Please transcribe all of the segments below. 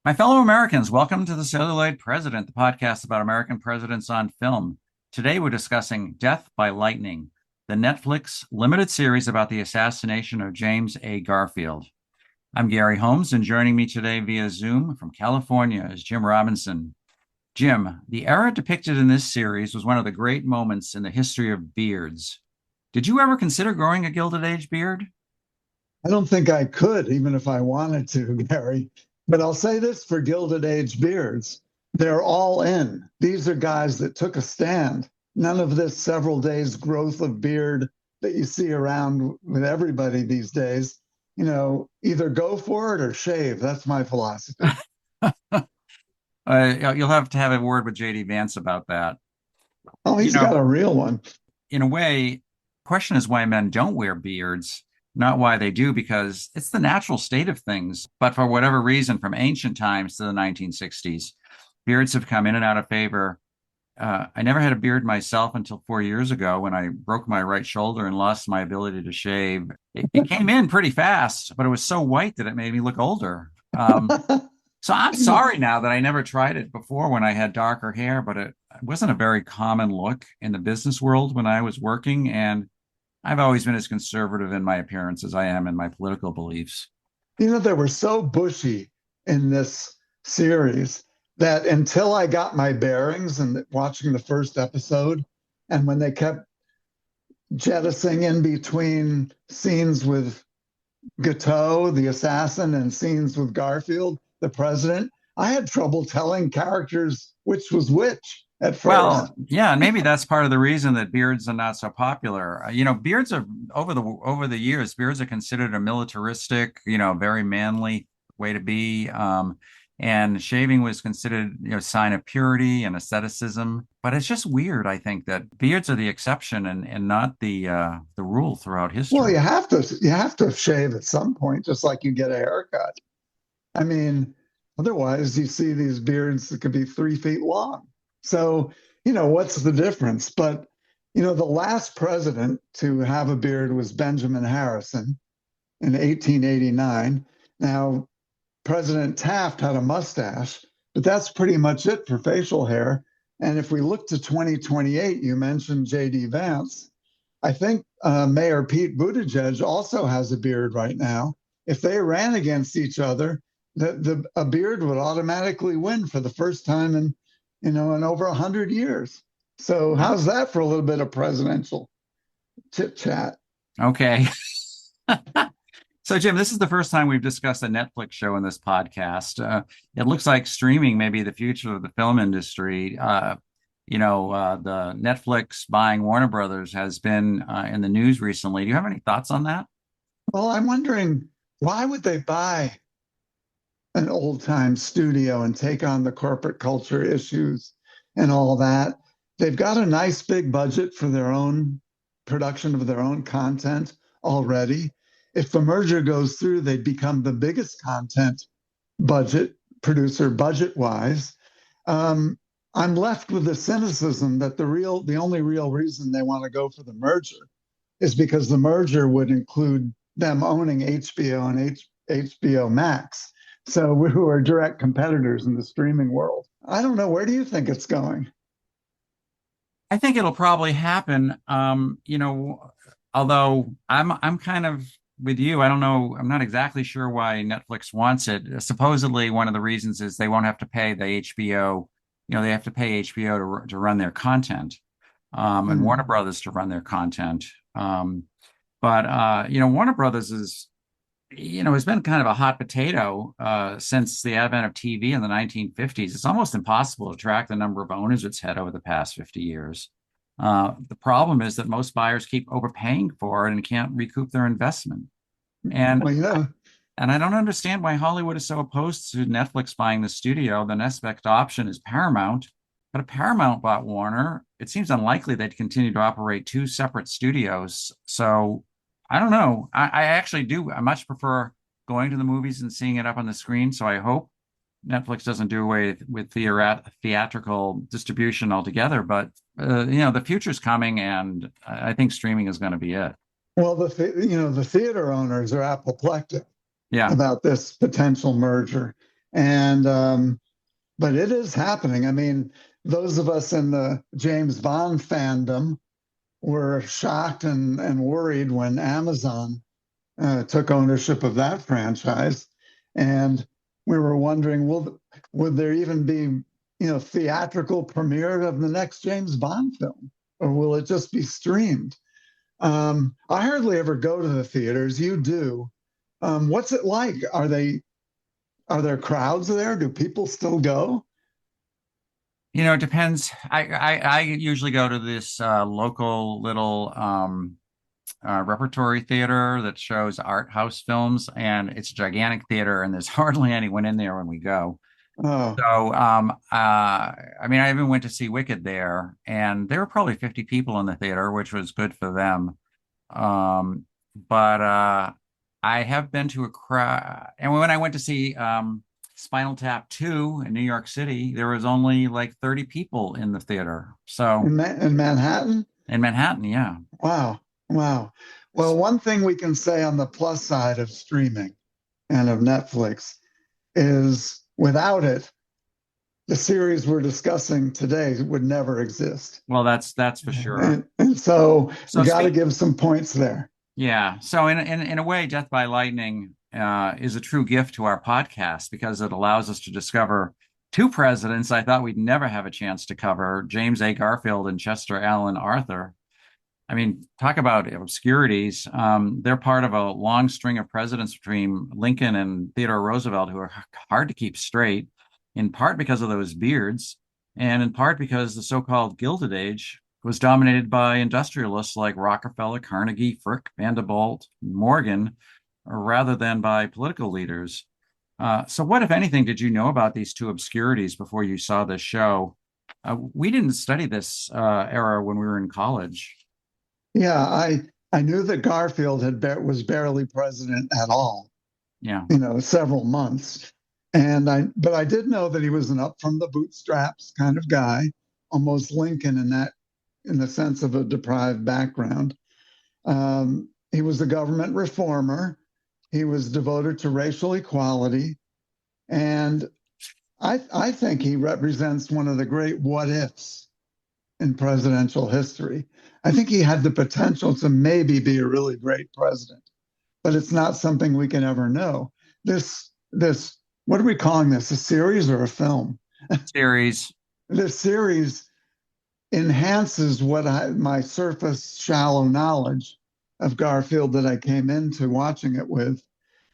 My fellow Americans, welcome to The Celluloid President, the podcast about American presidents on film. Today we're discussing Death by Lightning, the Netflix limited series about the assassination of James A. Garfield. I'm Gary Holmes, and joining me today via Zoom from California is Jim Robinson. Jim, the era depicted in this series was one of the great moments in the history of beards. Did you ever consider growing a Gilded Age beard? I don't think I could, even if I wanted to, Gary. But I'll say this for Gilded Age beards. They're all in. These are guys that took a stand. None of this several days growth of beard that you see around with everybody these days. Either go for it or shave. That's my philosophy. You'll have to have a word with JD Vance about that. Oh, You he's know, got a real one. in a way, question is why men don't wear beards, not why they do, because it's the natural state of things. But for whatever reason, from ancient times to the 1960s, beards have come in and out of favor. I never had a beard myself until 4 years ago when I broke my right shoulder and lost my ability to shave. It came in pretty fast, but it was so white that it made me look older. So I'm sorry now that I never tried it before when I had darker hair, but it wasn't a very common look in the business world when I was working. And I've always been as conservative in my appearance as I am in my political beliefs. They were so bushy in this series that until I got my bearings and watching the first episode, and when they kept jettisoning in between scenes with Gateau, the assassin, and scenes with Garfield, the president, I had trouble telling characters which was which at first. Well, yeah, and maybe that's part of the reason that beards are not so popular. Beards are over the years, beards are considered a militaristic, very manly way to be. And shaving was considered, a sign of purity and asceticism. But it's just weird, I think, that beards are the exception and not the rule throughout Well, history. you have to shave at some point, just like you get a haircut. I mean, otherwise you see these beards that could be 3 feet long. So, what's the difference? But, the last president to have a beard was Benjamin Harrison in 1889. Now, President Taft had a mustache, but that's pretty much it for facial hair. And if we look to 2028, you mentioned J.D. Vance. I think Mayor Pete Buttigieg also has a beard right now. If they ran against each other, a beard would automatically win for the first time in over 100 years. So how's that for a little bit of presidential chit chat? Okay. So, Jim, this is the first time we've discussed a Netflix show in this podcast. It looks like streaming may be the future of the film industry. The Netflix buying Warner Brothers has been in the news recently. Do you have any thoughts on that? Well, I'm wondering, why would they buy an old time studio and take on the corporate culture issues and all that? They've got a nice big budget for their own production of their own content already. If the merger goes through, they'd become the biggest content budget wise. I'm left with the cynicism that the only real reason they want to go for the merger is because the merger would include them owning HBO and HBO Max. So who are direct competitors in the streaming world. I don't know. Where do you think it's going? I think it'll probably happen. Although I'm kind of with you. I don't know. I'm not exactly sure why Netflix wants it. Supposedly, one of the reasons is they won't have to pay the HBO. They have to pay HBO to run their content, and Warner Hmm. Brothers to run their content. But Warner Brothers has been kind of a hot potato since the advent of TV in the 1950s. It's almost impossible to track the number of owners it's had over the past 50 years. The problem is that most buyers keep overpaying for it and can't recoup their investment. And Well, and I don't understand why Hollywood is so opposed to Netflix buying the studio. The next best option is Paramount. But if Paramount bought Warner, it seems unlikely they'd continue to operate two separate studios. So I don't know. I actually do. I much prefer going to the movies and seeing it up on the screen. So I hope Netflix doesn't do away with theatrical distribution altogether. But the future's coming, and I think streaming is going to be it. well, the theater owners are apoplectic Yeah. about this potential merger. And but it is happening. I mean, those of us in the James Bond fandom were shocked and worried when Amazon took ownership of that franchise, and we were wondering, would there even be, theatrical premiere of the next James Bond film, or will it just be streamed? I hardly ever go to the theaters. You do. What's it like? Are there crowds there? Do people still go? It depends. I usually go to this local little repertory theater that shows art house films, and it's a gigantic theater, and there's hardly anyone in there when we go. Oh, So, I mean, I even went to see Wicked there, and there were probably 50 people in the theater, which was good for them. But I have been to a crowd, and when I went to see Spinal Tap 2 in New York City, there was only like 30 people in the theater. So in Manhattan? in Manhattan, yeah. Wow. Wow. Well, one thing we can say on the plus side of streaming and of Netflix is without it, the series we're discussing today would never exist. Well, that's for sure. And so we So got to speak, give some points there. yeah. So in a way, Death by Lightning is a true gift to our podcast because it allows us to discover two presidents I thought we'd never have a chance to cover, James A. Garfield and Chester Alan Arthur. I mean, talk about obscurities. They're part of a long string of presidents between Lincoln and Theodore Roosevelt who are hard to keep straight, in part because of those beards, and in part because the so-called Gilded Age was dominated by industrialists like Rockefeller, Carnegie, Frick, Vanderbilt, Morgan, rather than by political leaders. So, what, if anything, did you know about these two obscurities before you saw this show? We didn't study this era when we were in college. Yeah, I knew that Garfield was barely president at all, Yeah. several months. But I did know that he was an up from the bootstraps kind of guy, almost Lincoln in the sense of a deprived background. He was a government reformer. He was devoted to racial equality. And I think he represents one of the great what ifs in presidential history. I think he had the potential to maybe be a really great president, but it's not something we can ever know. This what are we calling this? A series or a film? Series. This series enhances my surface shallow knowledge of Garfield that I came into watching it with.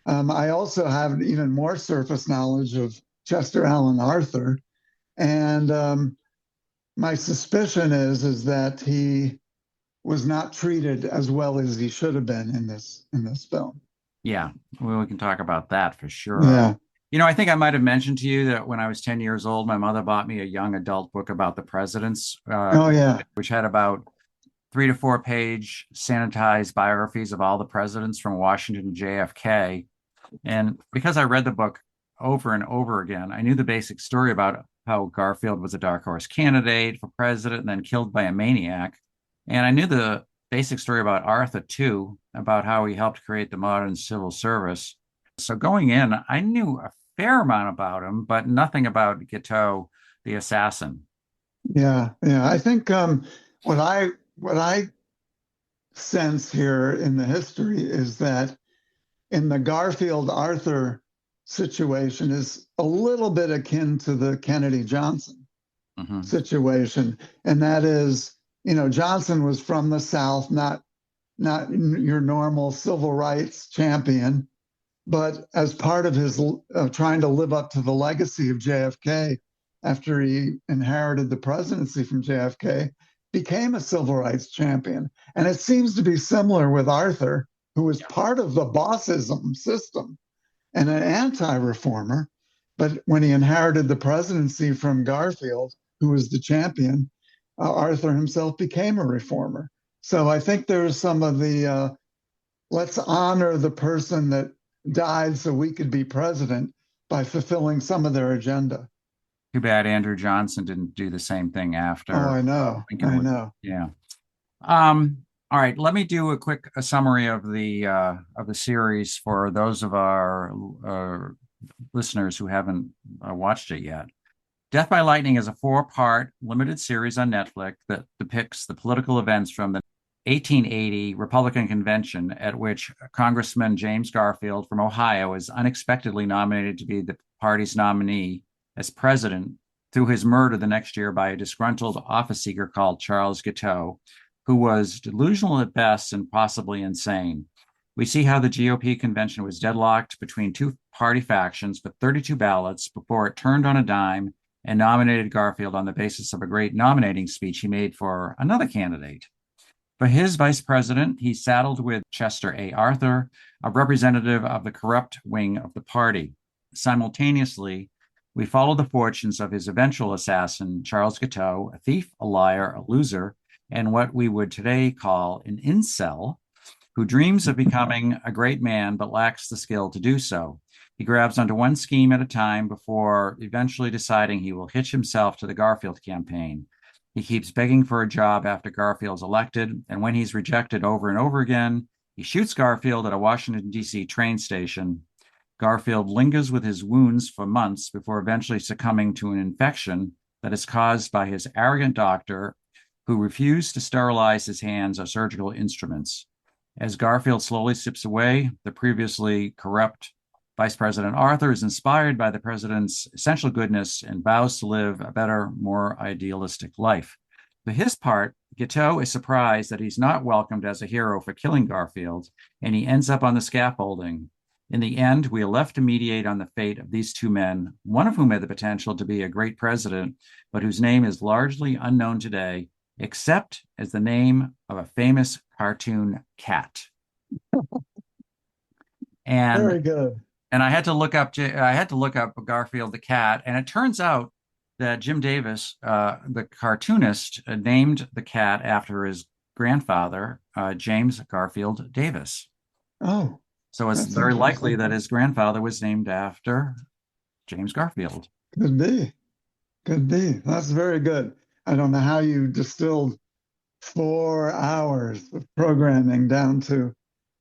I also have even more surface knowledge of Chester Alan Arthur, and my suspicion is that he was not treated as well as he should have been in this film. Yeah, well, we can talk about that for sure. Yeah. I think I might have mentioned to you that when I was 10 years old, my mother bought me a young adult book about the presidents, Oh yeah. which had about 3 to 4 page sanitized biographies of all the presidents from Washington to JFK. And because I read the book over and over again, I knew the basic story about how Garfield was a dark horse candidate for president and then killed by a maniac. And I knew the basic story about Arthur, too, about how he helped create the modern civil service. So going in, I knew a fair amount about him, but nothing about Guiteau, the assassin. Yeah. Yeah. I think what I sense here in the history is that in the Garfield Arthur situation is a little bit akin to the Kennedy Johnson situation. And that is, Johnson was from the South, not your normal civil rights champion, but as part of his trying to live up to the legacy of JFK after he inherited the presidency from JFK, became a civil rights champion. And it seems to be similar with Arthur, who was part of the bossism system and an anti-reformer. But when he inherited the presidency from Garfield, who was the champion, Arthur himself became a reformer. So I think there's some of the let's honor the person that died so we could be president by fulfilling some of their agenda. Too bad Andrew Johnson didn't do the same thing Oh, after I know. Lincoln I was. know. Yeah. All right, let me do a summary of the series for those of our listeners who haven't watched it yet. Death by Lightning is a four-part limited series on Netflix that depicts the political events from the 1880 Republican convention, at which Congressman James Garfield from Ohio is unexpectedly nominated to be the party's nominee as president through his murder the next year by a disgruntled office seeker called Charles Guiteau, who was delusional at best and possibly insane. We see how the GOP convention was deadlocked between two party factions for 32 ballots before it turned on a dime and nominated Garfield on the basis of a great nominating speech he made for another candidate. For his vice president, he saddled with Chester A. Arthur, a representative of the corrupt wing of the party. Simultaneously, we follow the fortunes of his eventual assassin, Charles Guiteau, a thief, a liar, a loser, and what we would today call an incel, who dreams of becoming a great man but lacks the skill to do so. He grabs onto one scheme at a time before eventually deciding he will hitch himself to the Garfield campaign. He keeps begging for a job after Garfield's elected, and when he's rejected over and over again, he shoots Garfield at a Washington, D.C. train station. Garfield lingers with his wounds for months before eventually succumbing to an infection that is caused by his arrogant doctor who refused to sterilize his hands or surgical instruments. As Garfield slowly slips away, the previously corrupt Vice President Arthur is inspired by the president's essential goodness and vows to live a better, more idealistic life. For his part, Guiteau is surprised that he's not welcomed as a hero for killing Garfield, and he ends up on the scaffolding. In the end, we are left to mediate on the fate of these two men, one of whom had the potential to be a great president, but whose name is largely unknown today, except as the name of a famous cartoon cat. And Very good. and I had to look up Garfield the cat, and it turns out that Jim Davis, the cartoonist, named the cat after his grandfather, James Garfield Davis. Oh, So it's that's very likely interesting. that his grandfather was named after James Garfield. Could be. Could be. That's very good. I don't know how you distilled 4 hours of programming down to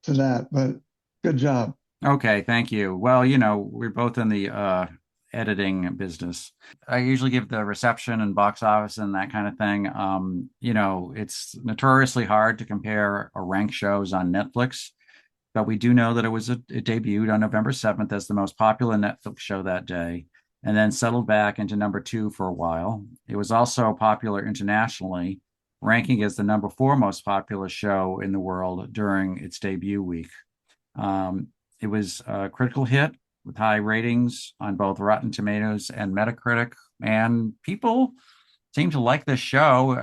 that, but good job. Okay, thank you. Well, we're both in the editing business. I usually give the reception and box office and that kind of thing. It's notoriously hard to compare or rank shows on Netflix, but we do know that it debuted on November 7th as the most popular Netflix show that day, and then settled back into number 2 for a while. It was also popular internationally, ranking as the number 4 most popular show in the world during its debut week. It was a critical hit with high ratings on both Rotten Tomatoes and Metacritic, and people seem to like this show.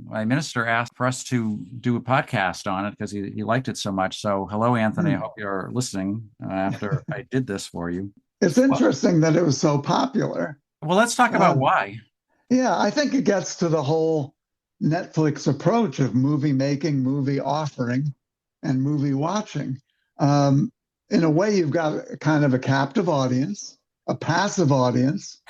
My minister asked for us to do a podcast on it because he liked it so much. So, hello, Anthony. I hope you're listening after I did this for you. It's interesting that it was so popular. Well, let's talk about why. Yeah, I think it gets to the whole Netflix approach of movie making, movie offering, and movie watching. In a way, you've got kind of a captive audience, a passive audience,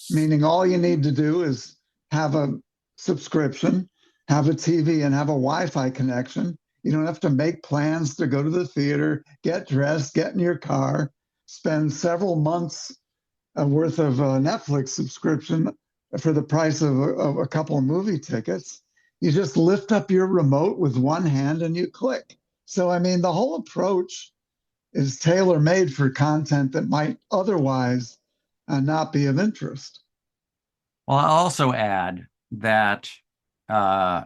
meaning all you need to do is have a subscription, have a TV, and have a Wi-Fi connection. You don't have to make plans to go to the theater, get dressed, get in your car, spend several months worth of Netflix subscription for the price of a couple of movie tickets. You just lift up your remote with one hand and you click. So, I mean, the whole approach is tailor-made for content that might otherwise not be of interest. Well, I'll also add that the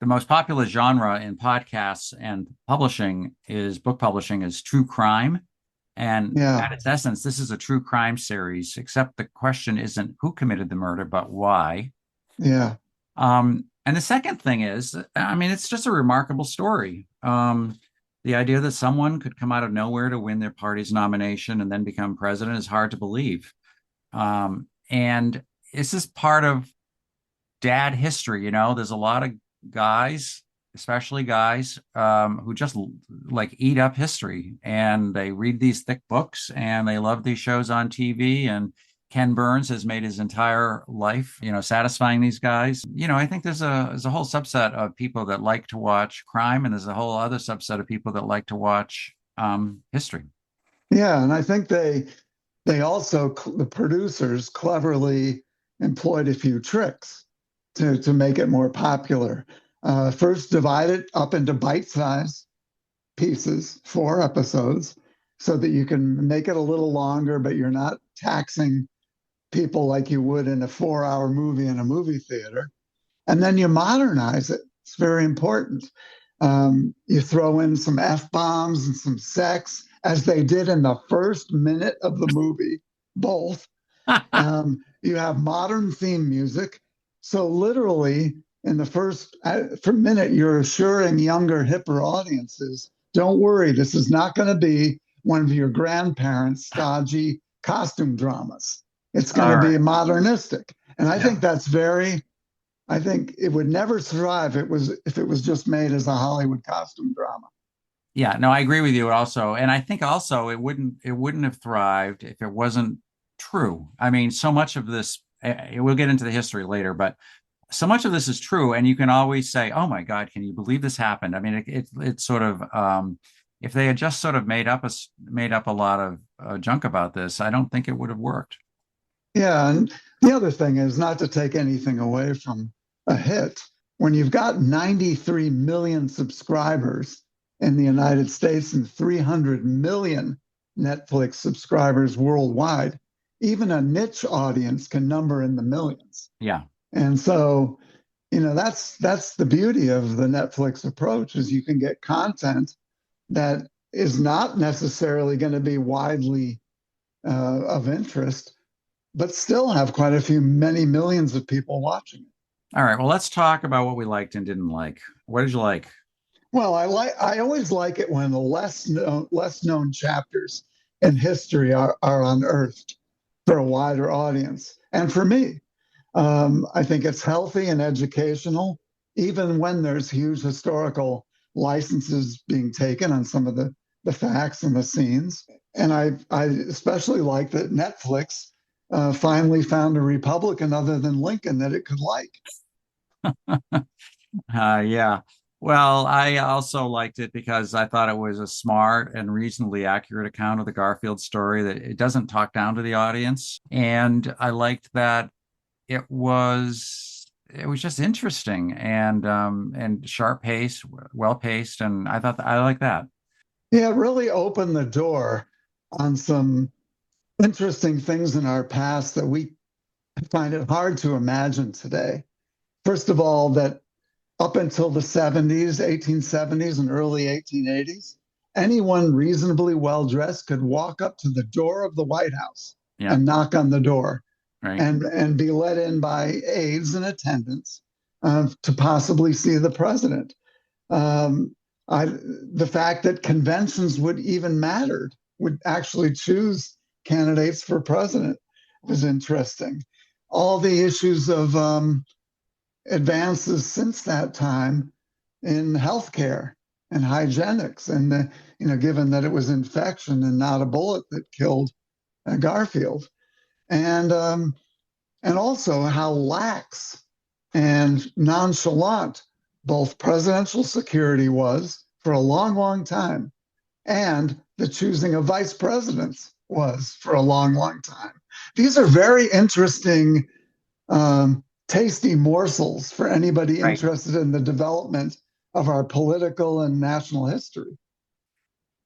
most popular genre in podcasts and book publishing is true crime. And at its essence, this is a true crime series, except the question isn't who committed the murder, but why. Yeah. And the second thing is, I mean, it's just a remarkable story. The idea that someone could come out of nowhere to win their party's nomination and then become president is hard to believe. And this is part of dad history. There's a lot of guys, especially guys, who just like eat up history, and they read these thick books and they love these shows on TV. And Ken Burns has made his entire life, satisfying these guys. I think there's a whole subset of people that like to watch crime, and there's a whole other subset of people that like to watch history. Yeah, and I think they they also, the producers cleverly employed a few tricks to make it more popular. First, divide it up into bite-sized pieces, 4 episodes, so that you can make it a little longer, but you're not taxing people like you would in a 4-hour movie in a movie theater. And then you modernize it. It's very important. You throw in some F bombs and some sex, as they did in the first minute of the movie, both. You have modern theme music. So, literally, in the first for minute, you're assuring younger, hipper audiences, don't worry, this is not going to be one of your grandparents' stodgy costume dramas. It's going All to be right. modernistic. And I Yeah. think that's very, I think it would never survive if it was just made as a Hollywood costume drama. Yeah, no, I agree with you also. And I think also it wouldn't have thrived if it wasn't true. I mean, so much of this we'll get into the history later, but so much of this is true, and you can always say, "Oh my God, can you believe this happened?" I mean, it's sort of if they had just sort of made up a lot of junk about this, I don't think it would have worked. Yeah, and the other thing is not to take anything away from a hit. When you've got 93 million subscribers in the United States and 300 million Netflix subscribers worldwide, even a niche audience can number in the millions. Yeah. And so, that's the beauty of the Netflix approach is you can get content that is not necessarily going to be widely of interest, but still have quite a few, many millions of people watching it. All right. Well, let's talk about what we liked and didn't like. What did you like? Well, I always like it when the less known chapters in history are unearthed for a wider audience. And for me, I think it's healthy and educational, even when there's huge historical licenses being taken on some of the facts and the scenes. And I especially like that Netflix finally found a Republican other than Lincoln that it could like. Yeah. Well, I also liked it because I thought it was a smart and reasonably accurate account of the Garfield story, that it doesn't talk down to the audience. And I liked that it was just interesting and sharp paced, well paced, and I thought I like that. Yeah, it really opened the door on some interesting things in our past that we find it hard to imagine today. First of all, that up until the 70s, 1870s, and early 1880s, anyone reasonably well dressed could walk up to the door of the White House Yeah, and knock on the door right. and be let in by aides and attendants to possibly see the president. Um, the fact that conventions would even mattered, would actually choose candidates for president was interesting. All the issues of advances since that time in healthcare and hygienics, and given that it was infection and not a bullet that killed Garfield, and also how lax and nonchalant both presidential security was for a long, long time, and the choosing of vice presidents was for a long, long time. These are very interesting, tasty morsels for anybody Right. interested in the development of our political and national history.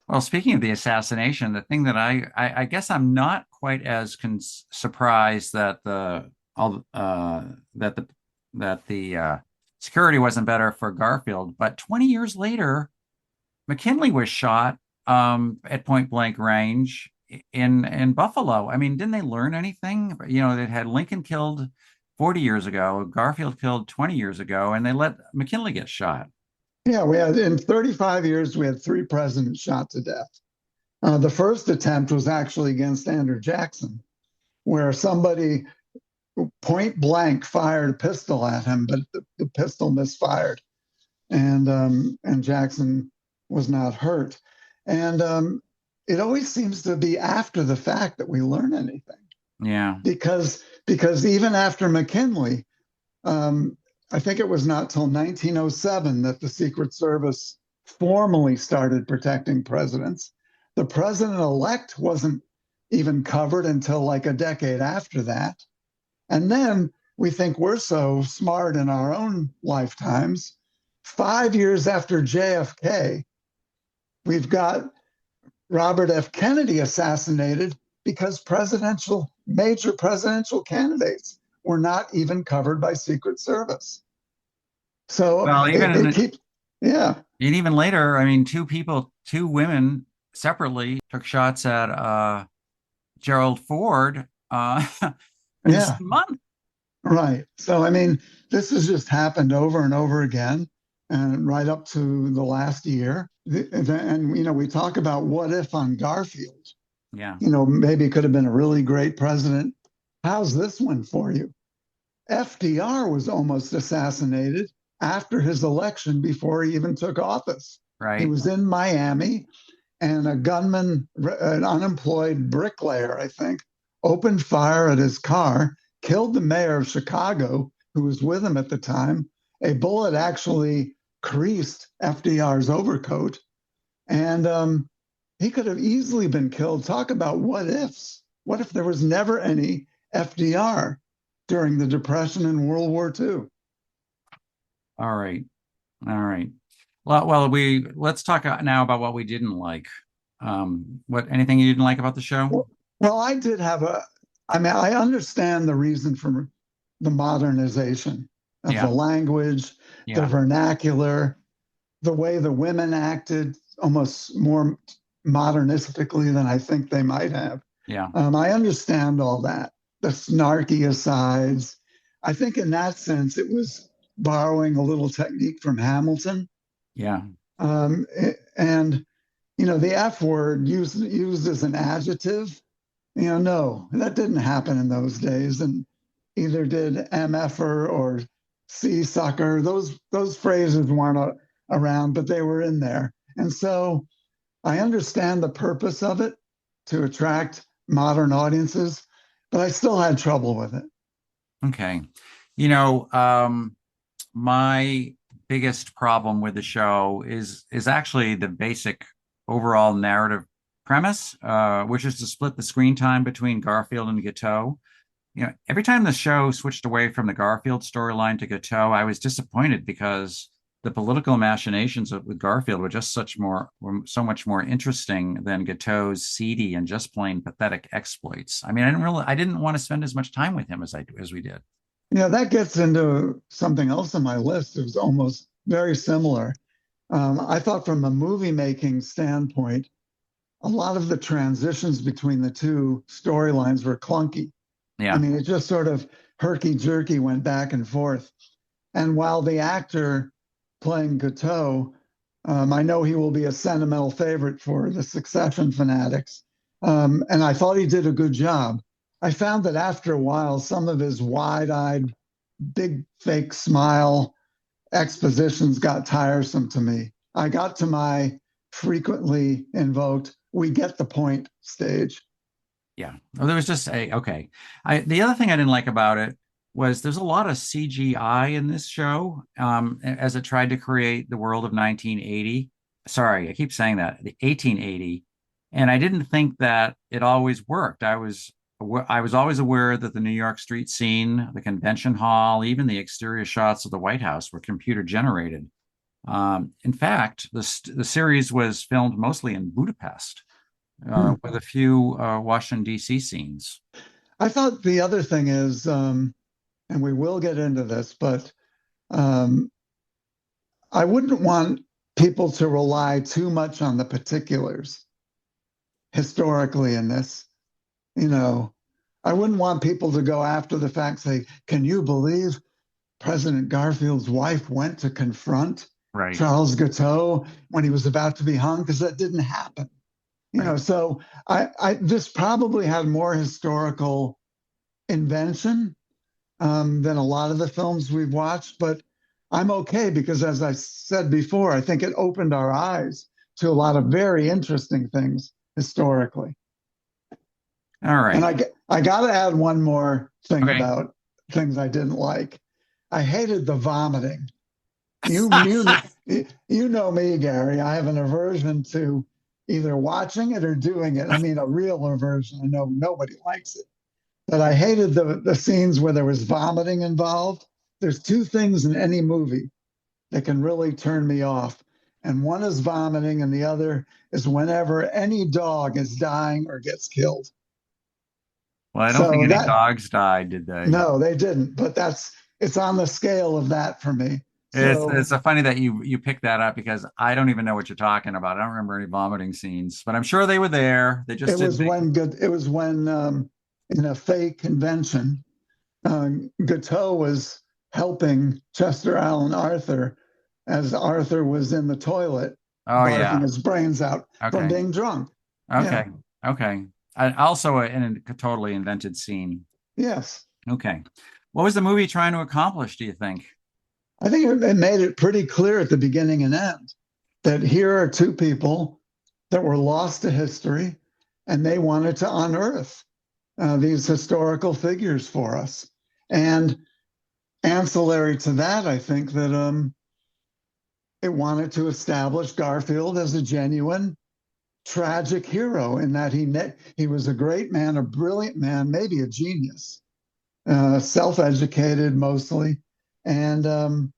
Well, speaking of the assassination, the thing that I guess I'm not quite as surprised that the all that the security wasn't better for Garfield, but 20 years later, McKinley was shot at point blank range in Buffalo. I mean, didn't they learn anything? You know, they had Lincoln killed 40 years ago, Garfield killed 20 years ago, and they let McKinley get shot. Yeah, we had in 35 years, we had 3 presidents shot to death. The first attempt was actually against Andrew Jackson, where somebody point blank fired a pistol at him, but the pistol misfired, and Jackson was not hurt. And it always seems to be after the fact that we learn anything, Yeah. because even after McKinley, I think it was not till 1907 that the Secret Service formally started protecting presidents. The president elect wasn't even covered until like a decade after that. And then we think we're so smart in our own lifetimes. 5 years after JFK, we've got Robert F. Kennedy assassinated because major presidential candidates were not even covered by Secret Service. So Well, it keeps, yeah, and even later, I mean, two women separately took shots at Gerald Ford in the yeah, same month. right. So, I mean, this has just happened over and over again, and right up to the last year. And, we talk about what if on Garfield, Yeah, maybe it could have been a really great president. How's this one for you? FDR was almost assassinated after his election before he even took office. He right. was in Miami, and a gunman, an unemployed bricklayer, I think, opened fire at his car, killed the mayor of Chicago, who was with him at the time. A bullet actually creased FDR's overcoat, and he could have easily been killed. Talk about what ifs. What if there was never any FDR during the Depression and World War II? All right. All right. Well, we let's talk now about what we didn't like. What anything you didn't like about the show? Well, I did have I mean, I understand the reason for the modernization of the Yeah, language, the yeah, vernacular, the way the women acted almost more modernistically than I think they might have. yeah, I understand all that, the snarky asides. I think in that sense, it was borrowing a little technique from Hamilton. yeah, And, the F word used as an adjective, no, that didn't happen in those days. And either did MFer or C sucker. Those phrases weren't around, but they were in there. And so I understand the purpose of it to attract modern audiences, but I still had trouble with it. okay. You know, my biggest problem with the show is actually the basic overall narrative premise, which is to split the screen time between Garfield and Gateau. Every time the show switched away from the Garfield storyline to Gateau, I was disappointed because the political machinations with Garfield were so much more interesting than Gateau's seedy and just plain pathetic exploits. I mean, I didn't want to spend as much time with him as we did. That gets into something else on my list. It was almost very similar. I thought from a movie making standpoint, a lot of the transitions between the two storylines were clunky. I Yeah, mean, it just sort of herky jerky went back and forth. And while the actor playing Gateau, I know he will be a sentimental favorite for the Succession fanatics. And I thought he did a good job. I found that after a while, some of his wide eyed, big fake smile expositions got tiresome to me. I got to my frequently invoked, we get the point stage. yeah. Well, there was just okay. The other thing I didn't like about it was there's a lot of CGI in this show, as it tried to create the world of 1980. Sorry, I keep saying that, the 1880, and I didn't think that it always worked. I was always aware that the New York street scene, the convention hall, even the exterior shots of the White House were computer generated. In fact, the series was filmed mostly in Budapest, Hmm. with a few Washington, D.C. scenes. I thought the other thing is, and we will get into this, but um, I wouldn't want people to rely too much on the particulars historically in this. You know, I wouldn't want people to go after the fact, say, can you believe President Garfield's wife went to confront Right, Charles Gateau when he was about to be hung? Because that didn't happen. right. So this probably had more historical invention than a lot of the films we've watched, but I'm okay because, as I said before, I think it opened our eyes to a lot of very interesting things historically. All And right. I got to add one more thing Okay. about things I didn't like. I hated the vomiting. You you you know me, Gary. I have an aversion to either watching it or doing it. I mean, a realer version. I know nobody likes it, but I hated the scenes where there was vomiting involved. There's two things in any movie that can really turn me off. And one is vomiting, and the other is whenever any dog is dying or gets killed. Well, I don't think So any that, dogs died, did they? no, they didn't, but it's on the scale of that for me. It's So a funny that you picked that up because I don't even know what you're talking about. I don't remember any vomiting scenes, but I'm sure they were there. They just didn't make it. it was when in a fake convention, Gateau was helping Chester Alan Arthur as Arthur was in the toilet Oh barfing yeah. his brains out from Okay. being drunk. Yeah. Okay. Okay. Also a totally invented scene. Yes. Okay. What was the movie trying to accomplish, do you think? I think it made it pretty clear at the beginning and end that here are two people that were lost to history and they wanted to unearth these historical figures for us. And ancillary to that, I think that it wanted to establish Garfield as a genuine tragic hero in that he was a great man, a brilliant man, maybe a genius, self-educated mostly, and um,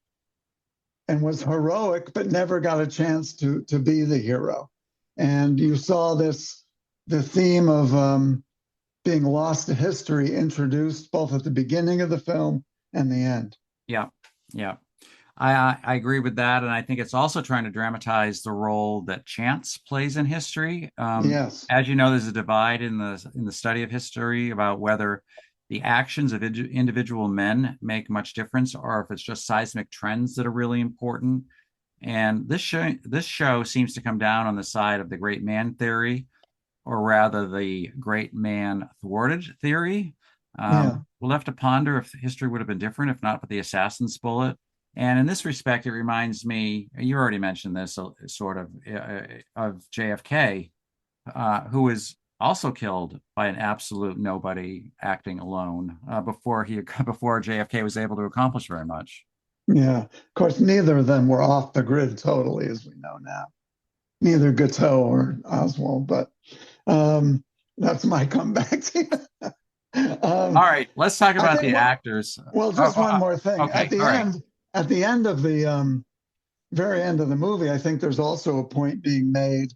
and was heroic, but never got a chance to be the hero. And you saw the theme of being lost to history introduced both at the beginning of the film and the end. Yeah. Yeah. I agree with that, and I think it's also trying to dramatize the role that chance plays in history. Yes. As you know, there's a divide in the study of history about whether the actions of individual men make much difference, or if it's just seismic trends that are really important. And this show seems to come down on the side of the great man theory, or rather the great man thwarted theory. Yeah. We'll have to ponder if history would have been different if not for the assassin's bullet. And in this respect, it reminds me, you already mentioned this sort of JFK, who was also killed by an absolute nobody acting alone before JFK was able to accomplish very much. Yeah. Of course, neither of them were off the grid totally, as we know now. Neither Gateau or Oswald, but um, that's my comeback to you. All right, let's talk I about think the actors. well, Oh, just one more thing. okay, all right. At the end of the very end of the movie, I think there's also a point being made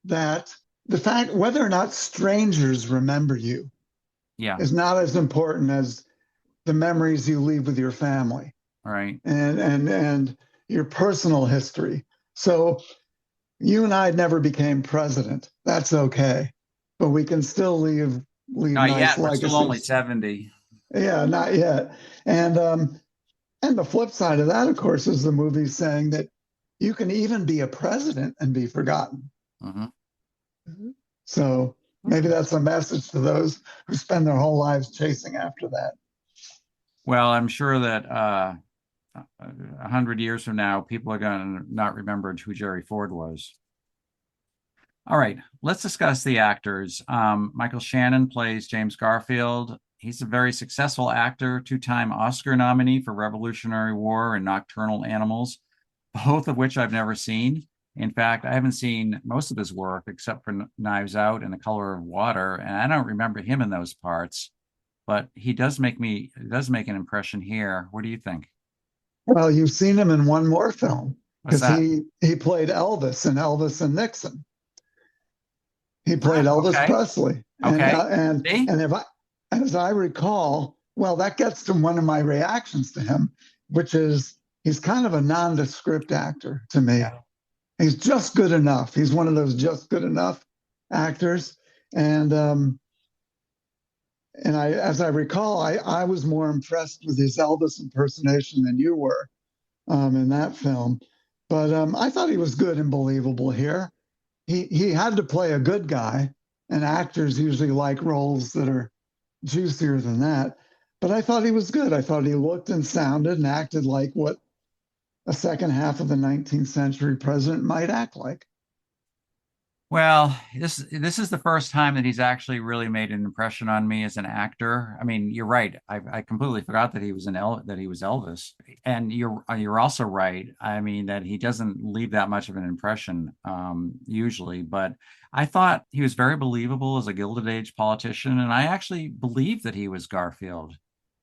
that the fact whether or not strangers remember you Yeah, is not as important as the memories you leave with your family all right. and your personal history. So you and I never became president. That's okay, but we can still leave Not nice yet. We're still only legacies. 70. Yeah, not yet. And the flip side of that, of course, is the movie saying that you can even be a president and be forgotten. Hmm. So maybe Okay. that's a message to those who spend their whole lives chasing after that. Well, I'm sure that 100 years from now, people are going to not remember who Jerry Ford was. All right, let's discuss the actors. Michael Shannon plays James Garfield. He's a very successful actor, two-time Oscar nominee for Revolutionary War and Nocturnal Animals, both of which I've never seen. In fact, I haven't seen most of his work except for Knives Out and The Color of Water, and I don't remember him in those parts. But he does make an impression here. What do you think? Well, you've seen him in one more film What's because that? he played Elvis in Elvis and Nixon. He played Ah, Elvis okay. Presley, Okay. See? and if I as I recall, well, that gets to one of my reactions to him, which is he's kind of a nondescript actor to me. Yeah. He's just good enough. He's one of those just good enough actors, and as I recall, I was more impressed with his Elvis impersonation than you were in that film. But I thought he was good and believable here. He had to play a good guy, and actors usually like roles that are juicier than that. But I thought he was good. I thought he looked and sounded and acted like what a second half of the 19th century president might act like. Well, this is the first time that he's actually really made an impression on me as an actor. I mean, you're right. I completely forgot that he was that he was Elvis, and you're also right. I mean that he doesn't leave that much of an impression usually, but I thought he was very believable as a Gilded Age politician, and I actually believed that he was Garfield.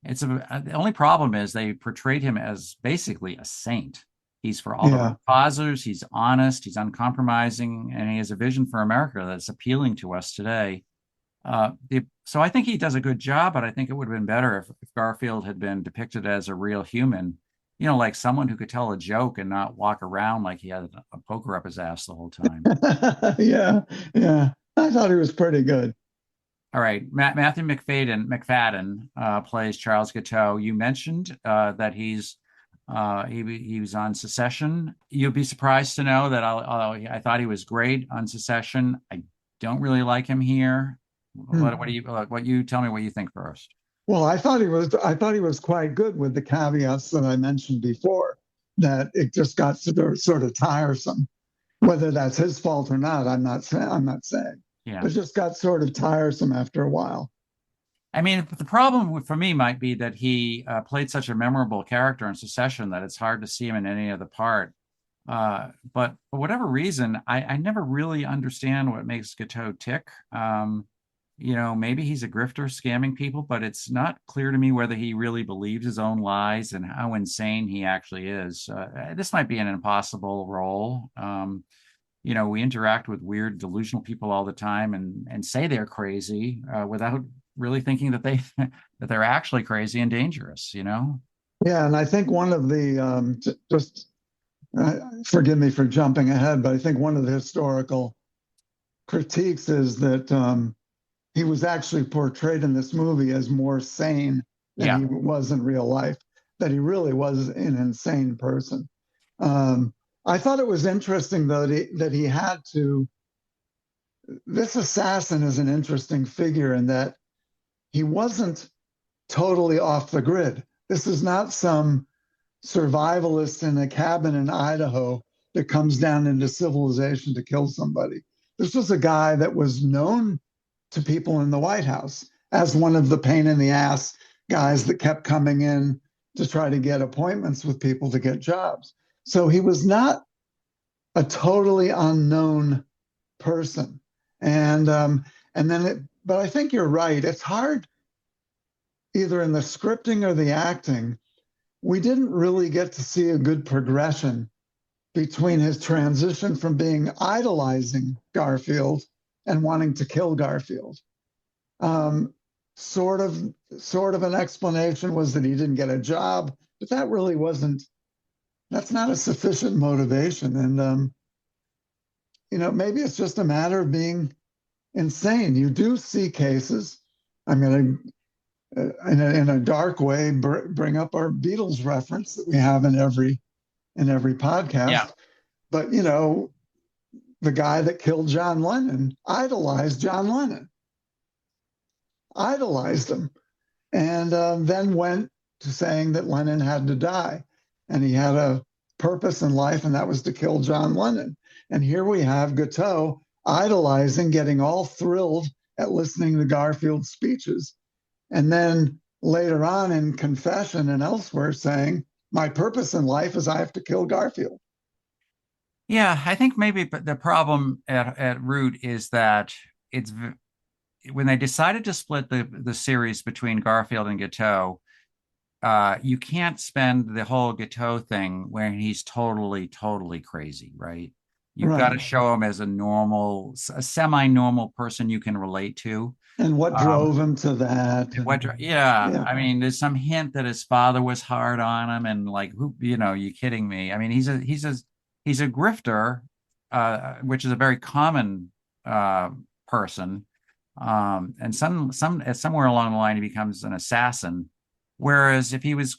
The only problem is they portrayed him as basically a saint. He's for all the right Yeah. causes. He's honest. He's uncompromising, and he has a vision for America that's appealing to us today. So I think he does a good job, but I think it would have been better if Garfield had been depicted as a real human, like someone who could tell a joke and not walk around like he had a poker up his ass the whole time. Yeah. Yeah. I thought he was pretty good. All right, Matthew McFadden plays Charles Guiteau. You mentioned that he was on Secession. You'll be surprised to know that although I thought he was great on Secession, I don't really like him here. What do you tell me what you think first? Well, I thought he was quite good with the caveats that I mentioned before, that it just got sort of tiresome. Whether that's his fault or not, I'm not saying. Yeah. But it just got sort of tiresome after a while. I mean, the problem for me might be that he played such a memorable character in Secession that it's hard to see him in any other part. But for whatever reason, I never really understand what makes Guiteau tick. Maybe he's a grifter scamming people, but it's not clear to me whether he really believes his own lies and how insane he actually is. This might be an impossible role. We interact with weird, delusional people all the time and say they're crazy without really thinking that that they're actually crazy and dangerous. Yeah, and I think one of the just forgive me for jumping ahead, but I think one of the historical critiques is that he was actually portrayed in this movie as more sane than Yeah. he was in real life, that he really was an insane person. I thought it was interesting, though, that he had to. This assassin is an interesting figure in that he wasn't totally off the grid. This is not some survivalist in a cabin in Idaho that comes down into civilization to kill somebody. This was a guy that was known to people in the White House as one of the pain in the ass guys that kept coming in to try to get appointments with people to get jobs. So he was not a totally unknown person. But I think you're right. It's hard either in the scripting or the acting. We didn't really get to see a good progression between his transition from being idolizing Garfield and wanting to kill Garfield. Sort of an explanation was that he didn't get a job, but that really wasn't. That's not a sufficient motivation, and maybe it's just a matter of being insane. You do see cases. I'm going to, in a dark way, bring up our Beatles reference that we have in every Yeah. podcast. But the guy that killed John Lennon idolized John Lennon, idolized him, and then went to saying that Lennon had to die, and he had a purpose in life, and that was to kill John Lennon. And here we have Guiteau idolizing, getting all thrilled at listening to Garfield's speeches, and then later on in confession and elsewhere saying, "My purpose in life is I have to kill Garfield." Yeah, I think maybe the problem at root is that it's when they decided to split the series between Garfield and Guiteau, you can't spend the whole Guiteau thing where he's totally, totally crazy, right? You've got to Right. show him as a semi-normal person you can relate to. And what Um, drove him to that? yeah, Yeah. I mean, there's some hint that his father was hard on him, and like, you kidding me? I mean, he's a grifter, which is a very common person. And somewhere along the line, he becomes an assassin. Whereas if he was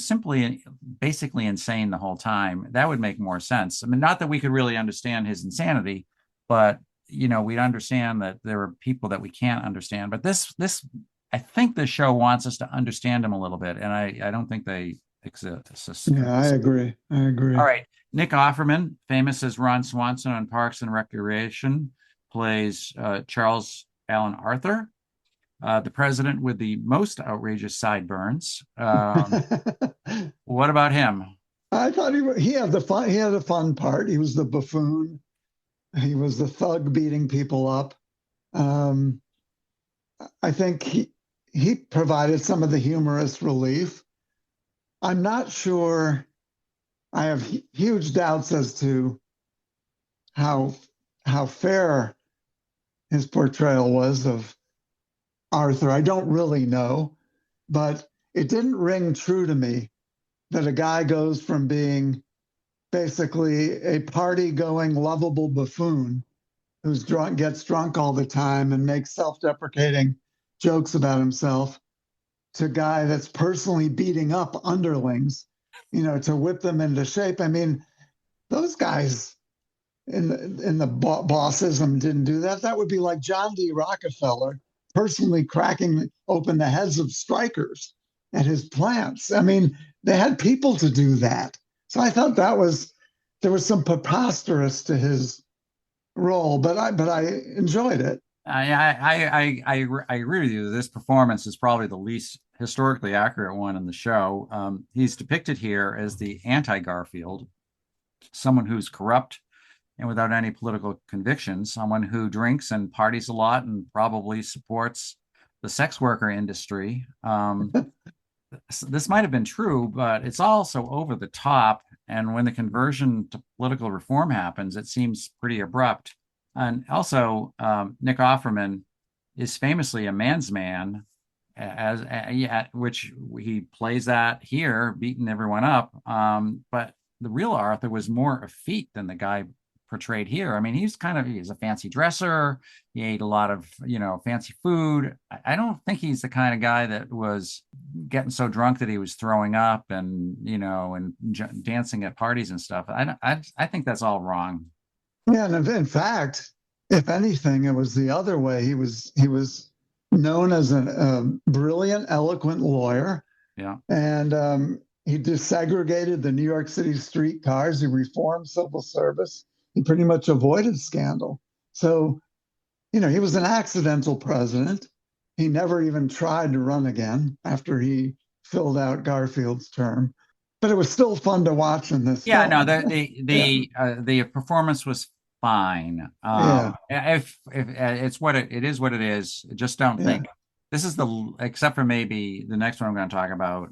simply basically insane the whole time, that would make more sense. I mean, not that we could really understand his insanity, but we'd understand that there are people that we can't understand. But I think the show wants us to understand him a little bit, and I don't think they exist. Yeah, I agree. I All agree. right, Nick Offerman, famous as Ron Swanson on Parks and Recreation. plays Charles Allen Arthur, the president with the most outrageous sideburns. What about him? I thought he had the fun. He had a fun part. He was the buffoon. He was the thug beating people up. Um, I think he provided some of the humorous relief. I'm not sure. I have huge doubts as to how how fair his portrayal was of Arthur. I don't really know, but it didn't ring true to me that a guy goes from being basically a party going lovable buffoon who's drunk, gets drunk all the time and makes self-deprecating jokes about himself to a guy that's personally beating up underlings, to whip them into shape. I mean, those guys in the bossism didn't do that. That would be like John D. Rockefeller personally cracking open the heads of strikers at his plants. I mean, they had people to do that. So I thought there was some preposterous to his role, but I enjoyed it. I agree with you. This performance is probably the least historically accurate one in the show. He's depicted here as the anti-Garfield, someone who's corrupt and without any political convictions, someone who drinks and parties a lot and probably supports the sex worker industry. This might have been true, but it's also over the top. And when the conversion to political reform happens, it seems pretty abrupt. And also, Nick Offerman is famously a man's man, which he plays that here, beating everyone up. But the real Arthur was more effete than the guy portrayed here. I mean, he's a fancy dresser. He ate a lot of, fancy food. I don't think he's the kind of guy that was getting so drunk that he was throwing up and, and dancing at parties and stuff. I think that's all wrong. Yeah, and in fact, if anything, it was the other way. He was known as a brilliant, eloquent lawyer. Yeah. And he desegregated the New York City streetcars. He reformed civil service. He pretty much avoided scandal. So, he was an accidental president. He never even tried to run again after he filled out Garfield's term. But it was still fun to watch in this Yeah, film. no, the performance was fine. Yeah. If it's it is what it is. Just don't Yeah. think this is except for maybe the next one I'm going to talk about,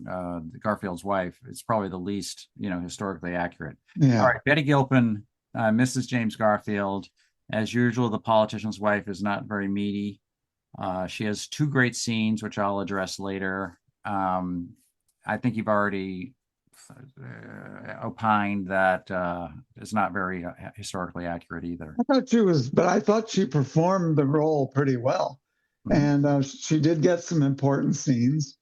Garfield's wife. It's probably the least, historically accurate. Yeah. All right, Betty Gilpin, Mrs. James Garfield. As usual, the politician's wife is not very meaty. She has two great scenes, which I'll address later. I think you've already opined that is not very historically accurate either. I thought she performed the role pretty well. Mm-hmm. And she did get some important scenes,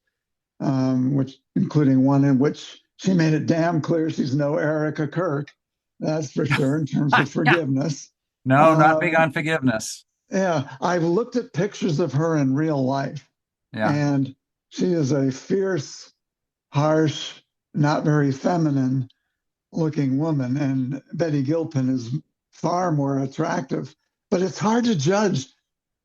which including one in which she made it damn clear she's no Erica Kirk. That's for sure in terms of forgiveness. No, not big on forgiveness. Yeah, I've looked at pictures of her in real life, Yeah. and she is a fierce, harsh, not very feminine looking woman. And Betty Gilpin is far more attractive. But it's hard to judge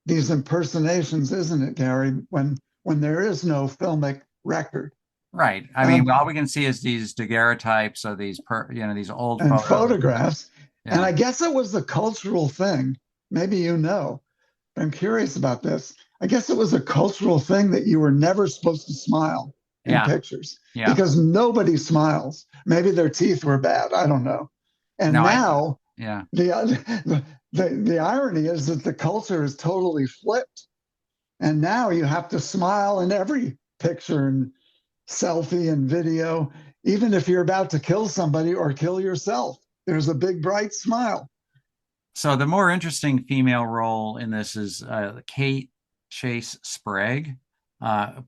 these impersonations, isn't it, Gary, when there is no filmic record? Right. I mean, all we can see is these daguerreotypes of these these old and photographs. Yeah. And I guess it was a cultural thing. Maybe I'm curious about this. I guess it was a cultural thing that you were never supposed to smile in pictures because nobody smiles. Maybe their teeth were bad. I don't know. And now, the irony is that the culture is totally flipped. And now you have to smile in every picture and selfie and video, even if you're about to kill somebody or kill yourself. There's a big bright smile. So the more interesting female role in this is Kate Chase Sprague,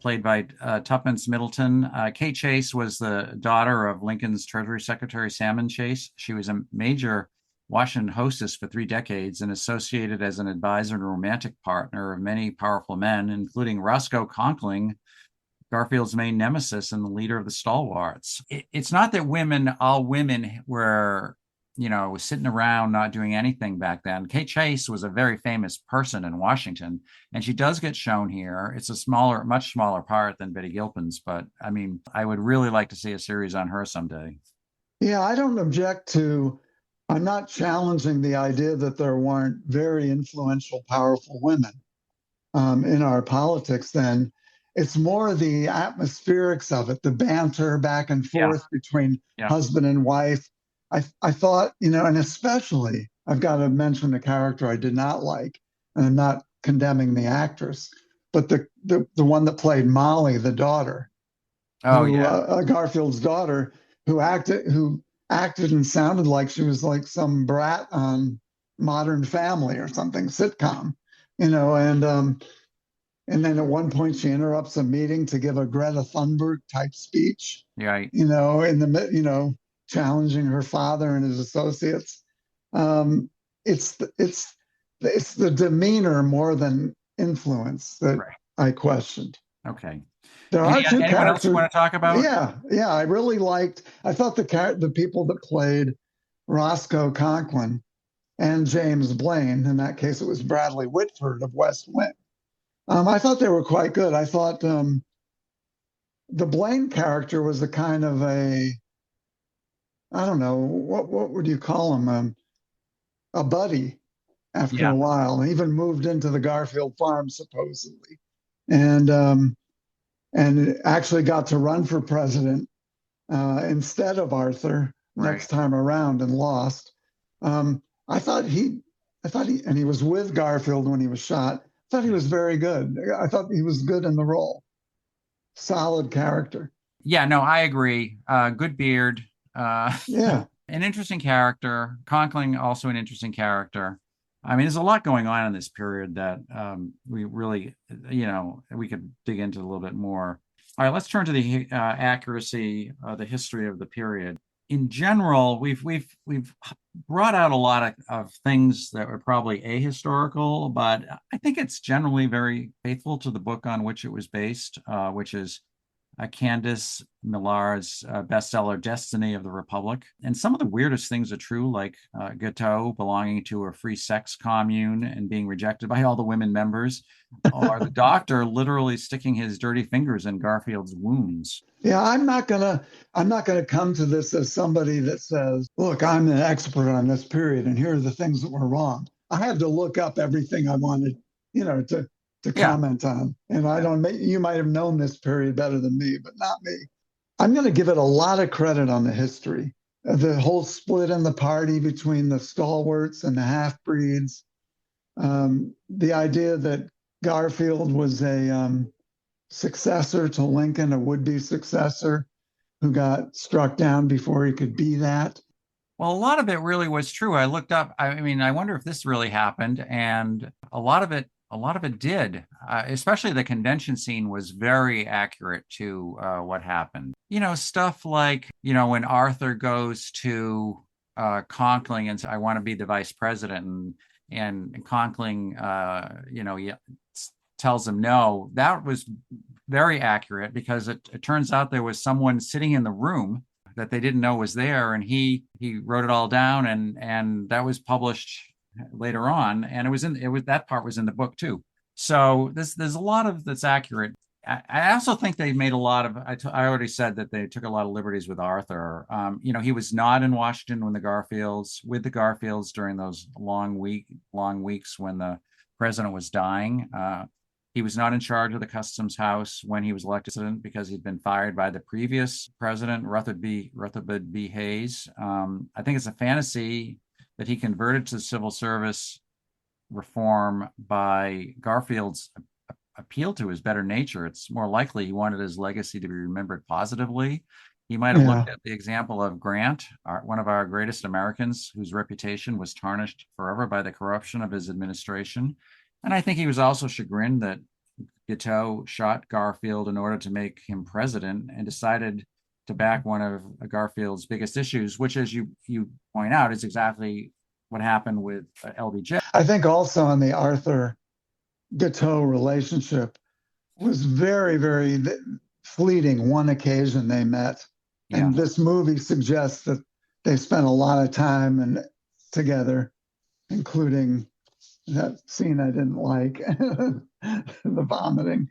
played by Tuppence Middleton. Kate Chase was the daughter of Lincoln's Treasury Secretary Salmon Chase. She was a major Washington hostess for 3 decades and associated as an advisor and romantic partner of many powerful men, including Roscoe Conkling, Garfield's main nemesis and the leader of the Stalwarts. It's not that all women were was sitting around not doing anything back then. Kate Chase was a very famous person in Washington, and she does get shown here. It's a smaller, much smaller part than Betty Gilpin's, but I mean, I would really like to see a series on her someday. Yeah, I don't object to, I'm not challenging the idea that there weren't very influential, powerful women in our politics then. It's more the atmospherics of it, the banter back and Yeah, forth between yeah. husband and wife. I thought, and especially I've got to mention a character I did not like, and I'm not condemning the actress, but the one that played Molly, the daughter, Oh who yeah, Garfield's daughter, who acted and sounded like she was like some brat on Modern Family or something sitcom, and then at one point she interrupts a meeting to give a Greta Thunberg type speech, yeah, challenging her father and his associates. Um, it's the demeanor more than influence that right. I questioned. Okay. There are two Anyone else you characters. want to talk about? Yeah, yeah. I really liked. I thought the people that played Roscoe Conklin and James Blaine, in that case, it was Bradley Whitford of West Wing. I thought they were quite good. I thought the Blaine character was a kind of a, I don't know, what would you call him? A buddy after Yeah, a while, and even moved into the Garfield farm supposedly, and actually got to run for president instead of Arthur right. next time around and lost. Um, I thought he, and he was with Garfield when he was shot. I thought he Yeah. was very good. I thought he was good in the role. Solid character. Yeah, no, I agree. Good beard. Yeah, An interesting character. Conkling, also an interesting character. I mean, there's a lot going on in this period that we really, we could dig into a little bit more. All right, let's turn to the accuracy, the history of the period. In general, we've brought out a lot of things that were probably ahistorical, but I think it's generally very faithful to the book on which it was based, which is Candice Millar's bestseller Destiny of the Republic. And some of the weirdest things are true, like Gateau belonging to a free sex commune and being rejected by all the women members, or the doctor literally sticking his dirty fingers in Garfield's wounds. yeah. I'm not gonna come to this as somebody that says, "Look, I'm an expert on this period, and here are the things that were wrong." I had to look up everything I wanted, to Yeah, comment on, and I yeah, don't. You might have known this period better than me, but not me. I'm going to give it a lot of credit on the history. The whole split in the party between the stalwarts and the half breeds. The idea that Garfield was a successor to Lincoln, a would be successor who got struck down before he could be that. well, a lot of it really was true. I looked up, I mean, I wonder if this really happened, and a lot of it did. Especially the convention scene was very accurate to what happened. Stuff like, when Arthur goes to Conkling and says, I want to be the vice president, and Conkling, tells him no. That was very accurate because it turns out there was someone sitting in the room that they didn't know was there, and he wrote it all down, and that was published later on, and it was that part was in the book too. So there's a lot of that's accurate. I also think they made a lot of. I already said that they took a lot of liberties with Arthur. He was not in Washington when the Garfields during those long weeks when the president was dying. He was not in charge of the Customs House when he was elected president because he'd been fired by the previous president, Rutherford B. Hayes. I think it's a fantasy that he converted to civil service reform by Garfield's appeal to his better nature. It's more likely he wanted his legacy to be remembered positively. He might have looked Yeah, at the example of Grant, one of our greatest Americans, whose reputation was tarnished forever by the corruption of his administration. And I think he was also chagrined that Guiteau shot Garfield in order to make him president and decided to back one of Garfield's biggest issues, which, as you point out, is exactly what happened with LBJ. I think also on the Arthur Guiteau relationship was very, very fleeting. One occasion they met, Yeah, and this movie suggests that they spent a lot of time and together, including that scene I didn't like, the vomiting.